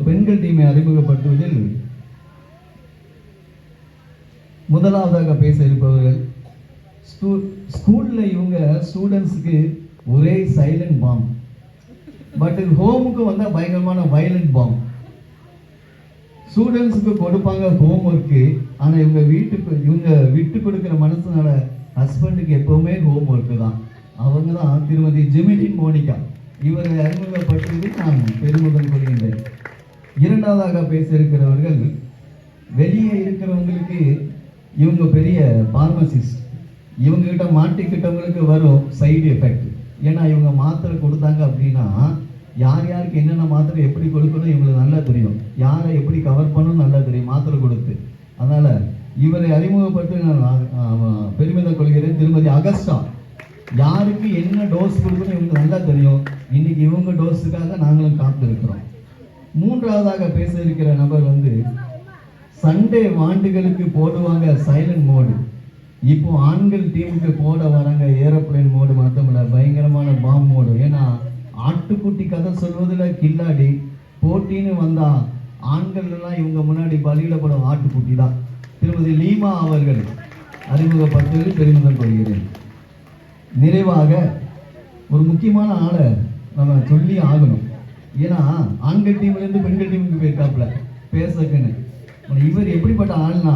பெண்கள் டீமை அறிமுகப்படுத்துவதில் முதலாவதாக பேச இருப்பவர்கள் ஸ்கூல்ல இவங்க ஸ்டூடெண்ட்ஸுக்கு ஒரே சைலண்ட் பாம், பட் ஹோமுக்கு வந்தா பயங்கரமான வயலண்ட் பாம். ஸ்டூடெண்ட்ஸுக்கு கொடுப்பாங்க ஹோம் ஒர்க்கு, ஆனா இவங்க விட்டு கொடுக்கிற மனசுனால ஹஸ்பண்டுக்கு எப்பவுமே ஹோம் ஒர்க்கு தான். அவங்க தான் திருமதி ஜெமிலின் மோனிகா. இவரை அறிமுகப்படுத்துவதில் நான் பெருமிதம் கொள்கின்றேன். இரண்டாவதாக பேச இருக்கிறவர்கள் வெளியே இருக்கிறவங்களுக்கு இவங்க பெரிய பார்மசிஸ்ட். இவங்க கிட்ட மாட்டிக்கிட்டவங்களுக்கு வரும் சைடு எஃபெக்ட். ஏன்னா இவங்க மாத்திரை கொடுத்தாங்க அப்படின்னா யார் யாருக்கு என்னென்ன மாத்திரை எப்படி கொடுக்கணும் இவங்களுக்கு நல்லா தெரியும், யாரை எப்படி கவர் பண்ணணும் நல்லா தெரியும் மாத்திரை கொடுத்து. அதனால இவரை அறிமுகப்படுத்தி நான் பெருமிதம் கொள்கிறேன். திருமதி அகஸ்டா. யாருக்கு என்ன டோஸ் கொடுக்கணும் இவங்களுக்கு நல்லா தெரியும். இன்னைக்கு இவங்க டோஸுக்காக நாங்களும் காத்து இருக்கிறோம். மூன்றாவதாக பேச இருக்கிற நபர் சண்டே வாண்டுகளுக்கு போடுவாங்க சைலண்ட் மோடு. இப்போ ஆண்கள் டீமுக்கு போட வராங்க ஏரோப்ளேன் மோடு, மட்டுமில்ல பயங்கரமான பாம் மோடு. ஏன்னா ஆட்டுக்குட்டி கதை சொல்வதில் கில்லாடி, போட்டின்னு வந்தா ஆண்கள் எல்லாம் இவங்க முன்னாடி பலியிடப்படும் ஆட்டுக்குட்டி தான். திருமதி லீமா அவர்கள் அறிமுகப்படுத்துவதில் பெருமிதம் கொள்கிறேன். நிறைவாக ஒரு முக்கியமான ஆளை நம்ம சொல்லி ஆகணும். ஏன்னா ஆண்கள் டீம்ல இருந்து பெண்கள் டீமுக்கு போயிருக்காப்புல பேசக்குன்னு. இவர் எப்படிப்பட்ட ஆள்னா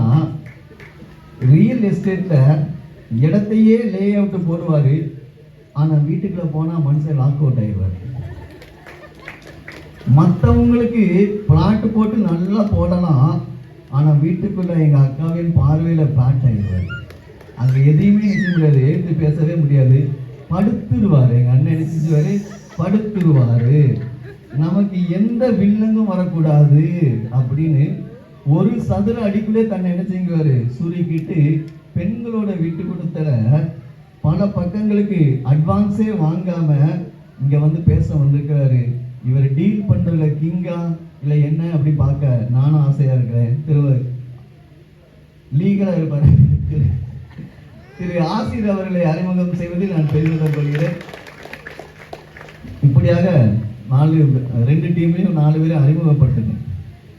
ரியல் எஸ்டேட்ல இடத்தையே லே அவுட் போடுவாரு, ஆனா வீட்டுக்குள்ள போனா மனுஷன் லாக் அவுட் ஆயிடுவாரு. மற்றவங்களுக்கு பிளாட் போட்டு நல்லா போடலாம், ஆனா வீட்டுக்குள்ள எங்க அக்காவின் பார்வையில பிளாட் ஆயிடுவாரு. அங்க எதையுமே நினைக்க முடியாது, எடுத்து பேசவே முடியாது, படுத்துருவாரு. எங்க அண்ணன் நினைச்சுவாரு படுத்துருவாரு. நமக்கு எந்த வில்லங்கும் வரக்கூடாது அப்படின்னு ஒரு சதுர அடிக்குள்ளே தன்னை என்ன செய்வாரு சுருக்கிட்டு பெண்களோட விட்டு கொடுத்தல பல பக்கங்களுக்கு அட்வான்ஸே வாங்காம இங்க பேச வந்திருக்கிறாரு. இவர் டீல் பண்றதுல கிங்கா இல்ல என்ன அப்படி பார்க்க நானும் ஆசையா இருக்கிறேன். லீகலா இருப்பாரு திரு ஆசிர் அவர்களை அறிமுகம் செய்வதில் நான் பெருமிதம் கொள்கிறேன். இப்படியாக 2 டீம்லையும் 4 பேரை அறிமுகப்பட்டது.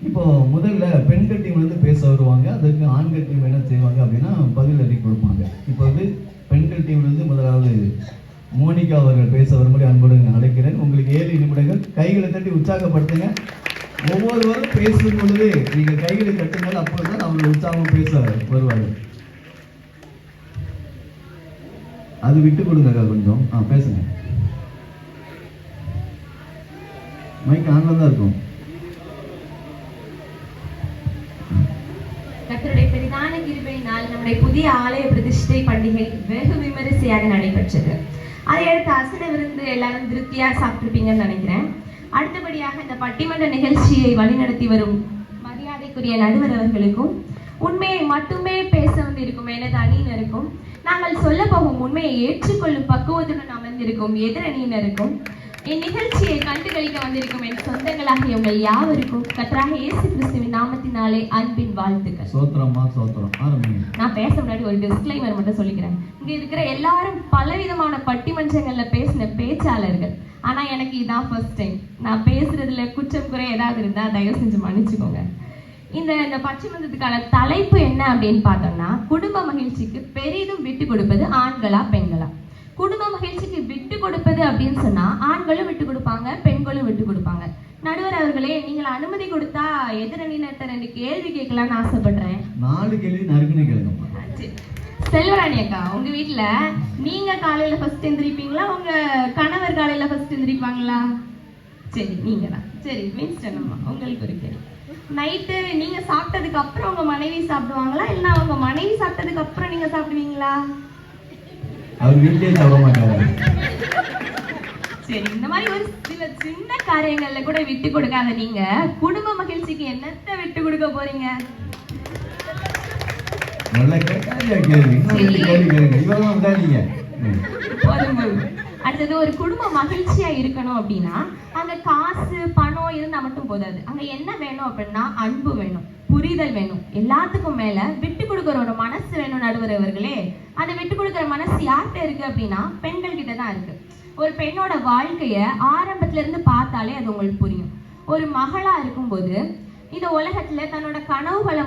இப்போ முதல்ல பெண்கள் டீம் பேச வருவாங்க, அதுக்கு ஆண்கள் டீம் என்ன செய்வாங்க அப்படின்னா பதில் அறிக்கை கொடுப்பாங்க. இப்போ பெண்கள் டீம்ல முதலாவது மோனிகா அவர்கள் பேச வரும்படி அன்புடன் அழைக்கிறேன். உங்களுக்கு 7 நிமிடங்கள். கைகளை தட்டி உற்சாகப்படுத்துங்க. ஒவ்வொருவரும் பேசும் பொழுது நீங்க கைகளை தட்டுங்கள், அப்பொழுதுதான் அவங்க உற்சாகம் பேச வருவார்கள். அது விட்டு கொடுங்க கொஞ்சம். பேசுங்க. மைக் ஆன்ல தான் இருக்கும். கர்த்தருடைய பெரிதான கிருபையினால் நம்முடைய புதிய ஆலய பிரதிஷ்டை பண்டிகை வெகு விமரிசையாக நடைபெற்றது. அதையடுத்து அசன விருந்து எல்லாரும் திருப்தியா சாப்பிட்டிருப்பீங்கன்னு நினைக்கிறேன். அடுத்தபடியாக இந்த பட்டிமன்ற நிகழ்ச்சியை வழிநடத்தி வரும் மரியாதைக்குரிய நடுவர் அவர்களுக்கும், உண்மையை மட்டுமே பேச இருக்கும் எனது அணியினருக்கும், நாங்கள் சொல்ல போகும் உண்மையை ஏற்றுக்கொள்ளும் பக்குவத்துடன் அமர்ந்திருக்கும் எதிர் அணியினருக்கும், இந்நிகழ்ச்சியை கண்டுகளிக்க வந்திருக்கும் என் சொந்தங்களாகிய உங்கள் யாவருக்கும் கர்த்தராகிய இயேசு கிறிஸ்துவின் நாமத்தினாலே அன்பின் வாழ்த்துக்கள். நான் பேச முன்னாடி ஒரு டிஸ்க்ளைமர் மட்டும் சொல்லிக்கிறேன். இங்க இருக்கிற எல்லாரும் பலவிதமான பட்டிமன்றங்கள்ல பேசின பேச்சாளர்கள். ஆனா எனக்கு இதான் ஃபர்ஸ்ட் டைம். நான் பேசுறதுல குற்றம் குறை ஏதாவது இருந்தா தயவு செஞ்சு மன்னிச்சுக்கோங்க. இந்த பட்டிமன்றத்துக்கான தலைப்பு என்ன அப்படின்னு பார்த்தோம்னா, குடும்ப மகிழ்ச்சிக்கு பெரிதும் விட்டு கொடுப்பது ஆண்களா பெண்களா? குடும்ப மகிழ்ச்சிக்கு விட்டு கொடுப்பது அப்படின்னு சொன்னா ஆண்களும் விட்டு கொடுப்பாங்க, பெண்களும் விட்டு கொடுப்பாங்க. நடுவர் அவர்களே, நீங்கள் அனுமதி கொடுத்தா எதிரணியினர்கிட்ட 2 கேள்வி கேட்கலாம்னு ஆசைப்படுறேன். 4 கேள்வி நறுக்குன்னு கேளுங்க. செல்வராணி அக்கா, உங்க வீட்டுல நீங்க காலையில ஃபர்ஸ்ட் எந்திரிப்பீங்களா, உங்க கணவர் காலையில ஃபர்ஸ்ட் எந்திரிப்பாங்களா? சரி, நீங்க தான். சரி, மின்ஸ்டர் அம்மா, உங்களுக்கு ஒரு கேள்வி. நைட்டு நீங்க சாப்பிட்டதுக்கு அப்புறம் உங்க மனைவி சாப்பிடுவாங்களா, இல்ல உங்க மனைவி சாப்பிட்டதுக்கு அப்புறம் நீங்க சாப்பிடுவீங்களா? அவர் வீட்லயே சாப்பிட மாட்டாரு. சரி, இந்த மாதிரி ஒரு சில சின்ன காரியங்கள்ல கூட விட்டு கொடுக்காத நீங்க குடும்ப மகிழ்ச்சிக்கு என்னத்தை விட்டு கொடுக்க போறீங்க? நல்ல கேள்வி. இவெல்லாம் விடாதீங்க. அடுத்தது, ஒரு குடும்ப மகிழ்ச்சியா இருக்கணும் அப்படின்னா அங்க காசு பணம் இருந்தா மட்டும் போதாது. அங்க என்ன வேணும் அப்படின்னா அன்பு வேணும், புரிதல் வேணும், எல்லாத்துக்கும் மேல விட்டு கொடுக்கிற ஒரு மனசு வேணும். நடுவர் அவர்களே, அந்த விட்டு கொடுக்கிற மனசு யார்கிட்ட இருக்கு அப்படின்னா பெண்கள் கிட்ட தான் இருக்கு. ஒரு பெண்ணோட வாழ்க்கைய ஆரம்பத்துல இருந்து பார்த்தாலே அது உங்களுக்கு புரியும். ஒரு மகளா இருக்கும்போது இந்த உலகத்துல தன்னோட கனவுகளை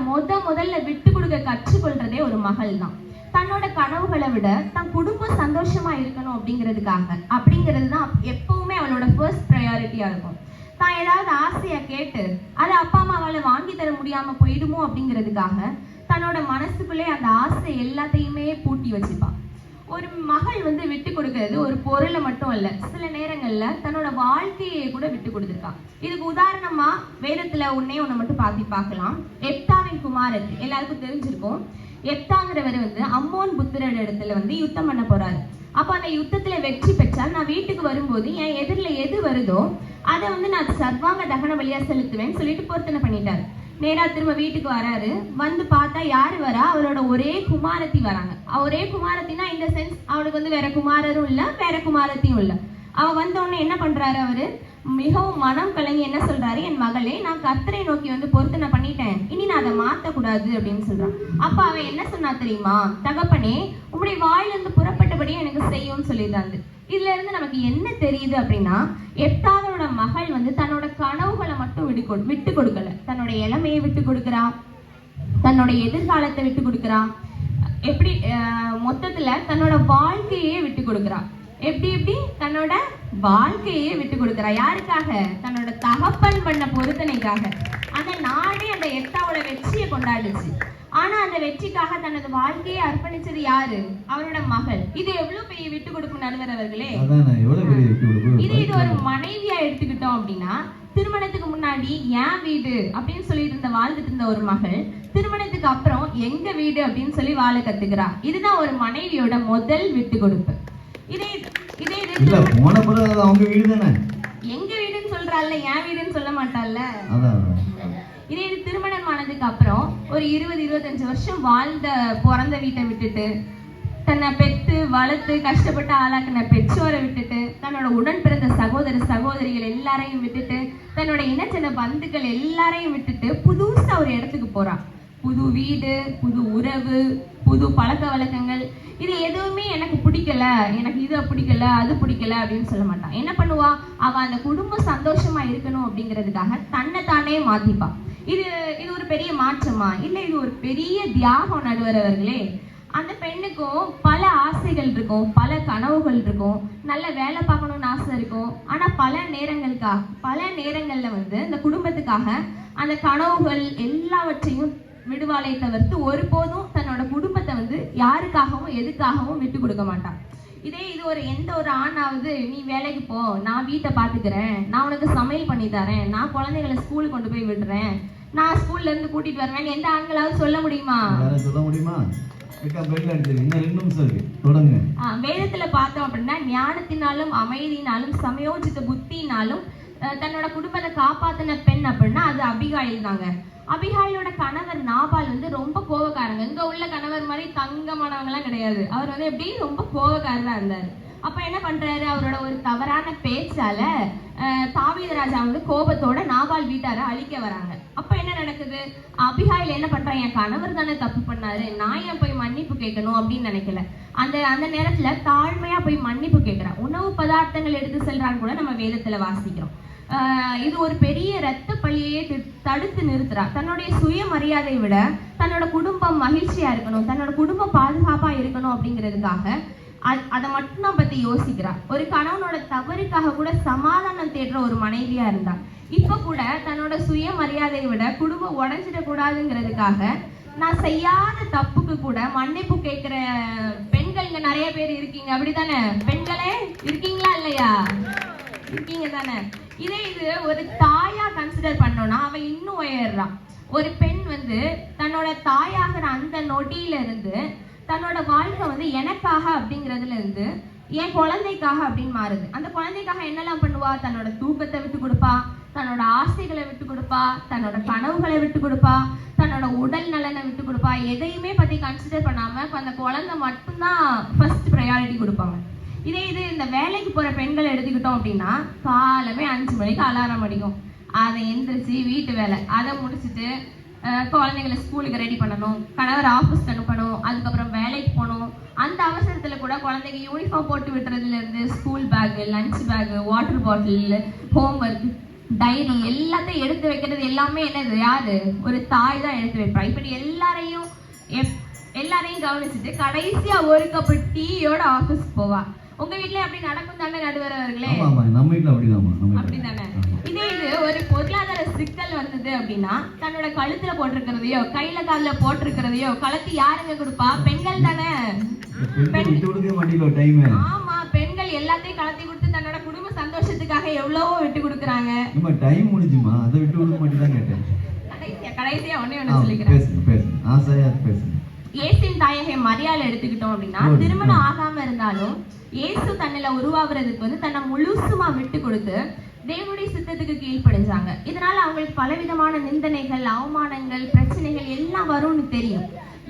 முதல்ல விட்டு கொடுக்க கற்றுக்கொள்றதே ஒரு மகள் தான். தன்னோட கனவுகளை விட தன் குடும்பம் சந்தோஷமா இருக்கணும் அப்படிங்கிறது தான் எப்பவுமே அவளோட ஃபர்ஸ்ட் ப்ரையாரிட்டியா இருக்கும். தான் ஏதாவது ஆசையா கேட்டு அதை அப்பா அம்மாவால வாங்கி தர முடியாம போயிடுமோ அப்படிங்கிறதுக்காக தன்னோட மனசுக்குள்ளே அந்த ஆசை எல்லாத்தையுமே பூட்டி வச்சுப்பா. ஒரு மகள் வந்து விட்டு கொடுக்கறது ஒரு பொருளை மட்டும் இல்ல, சில நேரங்கள்ல தன்னோட வாழ்க்கையை கூட விட்டு கொடுத்துருக்கா. இதுக்கு உதாரணமா வேதத்துல ஒண்ணு மட்டும் பார்க்கலாம். எப்தாவின் குமாரத்தி எல்லாருக்கும் தெரிஞ்சிருக்கும். எப்தாங்கிறவர் வந்து அம்மோன் புத்திரர் இடத்துல வந்து யுத்தம் பண்ண போறாரு. அப்ப அந்த யுத்தத்துல வெற்றி பெற்றால் நான் வீட்டுக்கு வரும்போது என் எதிரில் எது வருதோ அதை வந்து நான் சர்வாங்க தகன பலியா செலுத்துவேன்னு சொல்லிட்டு பொருத்தனை பண்ணிட்டாரு. நேரா திரும்ப வீட்டுக்கு வராரு. வந்து பார்த்தா யாரு வரா? அவரோட ஒரே குமாரத்தி வராங்க. ஒரே குமாரத்தினா இந்த சென்ஸ் அவளுக்கு வந்து வேற குமாரரும் இல்ல, வேற குமாரத்தியும் இல்ல. அவ வந்த உடனே என்ன பண்றாரு? அவரு மிகவும் மனம் கலங்கி என்ன சொல்றாரு? என் மகளே, நான் கர்த்தரை நோக்கி வந்து பொருத்தனை பண்ணிட்டேன், இனி நான் அதை மாத்த கூடாது அப்படின்னு சொல்றான். அப்ப அவ என்ன சொன்னா தெரியுமா? தகப்பனே, உங்களுடைய வாயிலிருந்து புறப்பட்டபடியே எனக்கு செய்யும்னு சொல்லியிருந்தாங்க. இதுல இருந்து நமக்கு என்ன தெரியுது அப்படின்னா, எப்தாவோட மகள் வந்து தன்னோட கனவுகளை மட்டும் விட்டு கொடுக்கல, தன்னோட இளமையை விட்டு கொடுக்குறா, தன்னோட எதிர்காலத்தை விட்டு கொடுக்குறா. எப்படி மொத்தத்துல தன்னோட வாழ்க்கையே விட்டு கொடுக்குறா. எப்படி தன்னோட வாழ்க்கையே விட்டு கொடுக்குறா. யாருக்காக? தன்னோட தகப்பன் பண்ண பொருத்தனைக்காக. அந்த நாடே அந்த எப்தாவோட வெற்றியை கொண்டாடுச்சு. ஆனா அந்த வெற்றிக்காக தனது வாழ்க்கையை அர்ப்பணிச்சது யாரு? அவரோட மகள். இது எவ்வளவு பெரிய விட்டு கொடுப்பு நடுவர் அவர்களே. இது ஒரு மனைவியா எடுத்துக்கிட்டோம் அப்படின்னா, திருமணத்துக்கு முன்னாடி என் வீடு அப்படின்னு சொல்லிட்டு வாழ்ந்துட்டு இருந்த ஒரு மகள் திருமணத்துக்கு அப்புறம் எங்க வீடு அப்படின்னு சொல்லி வாழ கத்துக்கிறா. இதுதான் ஒரு மனைவியோட முதல் விட்டு கொடுப்பு. அவங்க வீடு தானே, எங்க வீடுன்னு சொல்றாள், என் வீடுன்னு சொல்ல மாட்டாள்ல. இதே இது திருமணம் ஆனதுக்கு அப்புறம் ஒரு 20-25 வருஷம் பிறந்த வீட்டை விட்டுட்டு, தன்னை பெத்து வளர்த்து கஷ்டப்பட்டு ஆளாக்குன பெற்றோரை விட்டுட்டு, தன்னோட உடன் பிறந்த சகோதரிகள் எல்லாரையும் விட்டுட்டு, தன்னோட இனச்சன பந்துக்கள் எல்லாரையும் விட்டுட்டு புதுசா ஒரு இடத்துக்கு போறான். புது வீடு, புது உறவு, புது பழக்க வழக்கங்கள். இது எதுவுமே எனக்கு பிடிக்கல, எனக்கு இது பிடிக்கல, அது பிடிக்கல அப்படின்னு சொல்ல மாட்டான். என்ன பண்ணுவா? அவ அந்த குடும்பம் சந்தோஷமா இருக்கணும் அப்படிங்கிறதுக்காக தன்னை தானே மாத்திப்பா. இது ஒரு பெரிய மாற்றமா? இல்ல இது ஒரு பெரிய தியாகம் நடுவர் அவர்களே. அந்த பெண்ணுக்கும் பல ஆசைகள் இருக்கும், பல கனவுகள் இருக்கும், நல்ல வேலை பார்க்கணும்னு ஆசை இருக்கும். ஆனா பல நேரங்கள்ல வந்து இந்த குடும்பத்துக்காக அந்த கனவுகள் எல்லாவற்றையும் விடுவாளை தவிர்த்து ஒருபோதும் தன்னோட குடும்பத்தை வந்து யாருக்காகவும் எதுக்காகவும் விட்டு கொடுக்க மாட்டான். இது எந்த ஒரு ஆணாவது, நீ வேலைக்கு போ, நான் வீட்டை பாத்துக்கிறேன், நான் உனக்கு சமையல் பண்ணி தரேன், நான் குழந்தைகளை ஸ்கூலுக்கு கொண்டு போய் விடுறேன், நான் ஸ்கூல்ல இருந்து கூட்டிட்டு வருவேன், எந்த ஆண்களாவது சொல்ல முடியுமா? வேதத்துல பார்த்தோம் அப்படின்னா, ஞானத்தினாலும் அமைதியினாலும் சமயோஜித புத்தினாலும் தன்னோட குடும்பத்தை காப்பாத்தின பெண் அப்படின்னா அது அபிகாயில் தாங்க. அபிகாயிலோட கணவர் நாபால் வந்து ரொம்ப கோபக்காரங்க. இங்க உள்ள கணவர் மாதிரி தங்கமானவங்க எல்லாம் கிடையாது. அவர் வந்து எப்படி ரொம்ப கோபக்காரரா இருந்தாரு. அப்ப என்ன பண்றாரு? அவரோட ஒரு தவறான பேச்சால தாவீது ராஜா வந்து கோபத்தோட நாபால் வீட்டார அழிக்க வராங்க. அப்ப என்ன நடக்குது? அபிகாயில் என்ன பண்றான்? என் கணவர் தானே தப்பு பண்ணாரு, நான் ஏன் போய் மன்னிப்பு கேட்கணும் அப்படின்னு நினைக்கல. அந்த நேரத்துல தாழ்மையா போய் மன்னிப்பு கேட்கிறான். உணவு பதார்த்தங்கள் எடுத்து செல்றான்னு கூட நம்ம வேதத்துல வாசிக்கிறோம். இது ஒரு பெரிய இரத்த பழியையே தடுத்து நிறுத்துறா. தன்னுடைய சுயமரியாதையை விட தன்னோட குடும்பம் மகிழ்ச்சியா இருக்கணும், தன்னோட குடும்பம் பாதுகாப்பா இருக்கணும் அப்படிங்கிறதுக்காக அதை மட்டும் தான் பத்தி யோசிக்கிறா. ஒரு கணவனோட தவறுக்காக கூட சமாதானம் தேடுற ஒரு மனைவியா இருந்தா. இப்ப கூட தன்னோட சுயமரியாதையை விட குடும்பம் உடைஞ்சிடக் கூடாதுங்கிறதுக்காக நான் செய்யாத தப்புக்கு கூட மன்னிப்பு கேட்கிற பெண்கள் இங்க நிறைய பேர் இருக்கீங்க. அப்படித்தானே பெண்களே? இருக்கீங்களா இல்லையா? இருக்கீங்க தானே? இது ஒரு தாயா கன்சிடர் பண்ணோம்னா அவ இன்னும் உயர்றான். ஒரு பெண் வந்து தன்னோட தாயாகிற அந்த நொடியில இருந்து தன்னோட வாழ்க்கை வந்து எனக்காக அப்படிங்கிறதுல இருந்து என் குழந்தைக்காக அப்படின்னு மாறுது. அந்த குழந்தைக்காக என்னெல்லாம் பண்ணுவா? தன்னோட தூக்கத்தை விட்டு கொடுப்பா, தன்னோட ஆசைகளை விட்டு கொடுப்பா, தன்னோட கனவுகளை விட்டு கொடுப்பா, தன்னோட உடல் நலனை விட்டு கொடுப்பா. எதையுமே பத்தி கன்சிடர் பண்ணாம அந்த குழந்தை மட்டும்தான் ஃபர்ஸ்ட் ப்ரையாரிட்டி கொடுப்பாங்க. இது இந்த வேலைக்கு போற பெண்களை எடுத்துக்கிட்டோம் அப்படின்னா, காலமே 5 மணிக்கு அலாரம் அடிக்கும். அதை எந்திரிச்சு வீட்டு வேலை அதை முடிச்சுட்டு குழந்தைங்களை ஸ்கூலுக்கு ரெடி பண்ணணும், கணவர் ஆஃபீஸ்க்கு அனுப்பணும், அதுக்கப்புறம் வேலைக்கு போகணும். அந்த அவசரத்துல கூட குழந்தைங்க யூனிஃபார்ம் போட்டு விட்டுறதுல இருந்து school bag, lunch bag, water bottle, homework diary எல்லாத்தையும் எடுத்து வைக்கிறது எல்லாமே என்னது, யாரு, ஒரு தாய் தான் எடுத்து வைப்பா. இப்படி எல்லாரையும் கவனிச்சுட்டு கடைசியா ஒரு கப் டீயோட ஆபீஸ்க்கு போவா. உங்க வீட்லயே அப்படி நடக்கும் தானே நடுவர் அவர்களே? ஆமா நம்ம வீட்ல அப்படிதாம்மா. அப்படிதானே. இதே இது ஒரு பொருளாதார சிக்கல் வந்தது அப்படின்னா தன்னோட கழுத்துல போட்டிருக்கிறதையோ கையில கால்ல போட்டிருக்கிறதையோ கலத்தி யாருங்க கொடுப்பா? பெண்கள் தானே. ஆமா, பெண்கள் எல்லாத்தையும் கலத்தி கொடுத்து தன்னோட குடும்ப சந்தோஷத்துக்காக எவ்வளவோ விட்டு கொடுக்குறாங்க. டைம் முடிஞ்சுமா, அதை விட்டு கொடுக்க மாட்டேதான் கேட்டேன். கடைசியா ஒண்ணு சொல்லிக்கிறேன். இயேசுவின் தாயகை மரியாதை எடுத்துக்கிட்டோம் அப்படின்னா, திருமணம் ஆகாம இருந்தாலும் இயேசு தன்னில உருவாகிறதுக்கு வந்து தன்னை முழுசுமா விட்டு கொடுத்து தேவனுடைய சித்தத்துக்கு கீழ்ப்படிஞ்சாங்க. இதனால அவங்களுக்கு பலவிதமான நிந்தனைகள், அவமானங்கள், பிரச்சனைகள் எல்லாம் வரும்னு தெரியும்.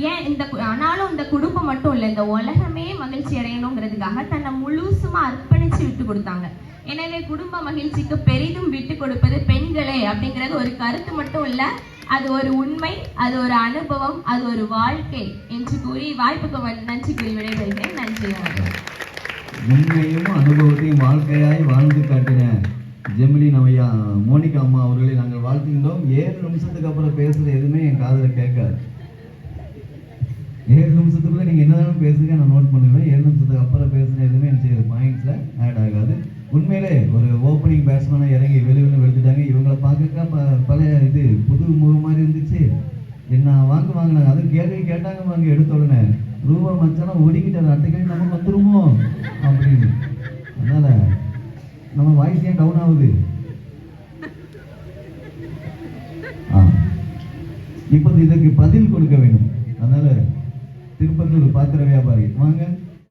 ஏன் ஆனாலும் இந்த குடும்பம் மட்டும் இல்லை, இந்த உலகமே மகிழ்ச்சி அடையணுங்கிறதுக்காக தன்னை முழுசுமா அர்ப்பணிச்சு விட்டு கொடுத்தாங்க. எனவே குடும்ப மகிழ்ச்சிக்கு பெரிதும் விட்டு கொடுப்பது பெண்களே அப்படிங்கிறது ஒரு கருத்து மட்டும் இல்ல, அது ஒரு உண்மை, அது ஒரு அனுபவம், அது ஒரு வாழ்க்கை என்று கூறி வாய்ப்புக்கு நன்றி கூறி விடைபெறுகிறேன். நன்றி. உண்மையும் அனுபவத்தையும் வாழ்க்கையாய் வாழ்ந்து காட்டின ஜெமினி மோனிகா அம்மா அவர்களை நாங்கள் வாழ்த்துகின்றோம். 7 நிமிஷத்துக்கு அப்புறம் பேசுறது எதுவுமே என் காதுல கேட்காது. 7 நிமிஷத்துக்குள்ள நீங்க என்னதான் பேசுங்க நான் நோட் பண்ணுவேன். 7 நிமிஷத்துக்கு அப்புறம் பேசுற எதுவுமே எனக்கு பாயிண்ட்ஸ்ல ஆட் ஆகாது. உண்மையிலே ஒரு ஓப்பனிங் பேட்ஸ்மேனா இறங்கி வெளியில வெளுத்துட்டாங்க. இவங்களை பார்க்க பழைய இது புது முகம் மாதிரி இருந்துச்சு. என்ன வாங்கினாங்க, அது கேள்வி கேட்டாங்க, வாங்க எடுத்த உடனே ரூபா மச்சானா ஒடிக்கிட்டாரு, அட்டைக்கடி நமக்கு வந்துருமோ அப்படின்னு. அதனால நம்ம வாய்ஸ் ஏன் டவுன் ஆகுது? இப்போது இதற்கு பதில் கொடுக்க வேண்டும். அதனால திருப்பத்தூர் பாத்திர வியாபாரி வாங்க.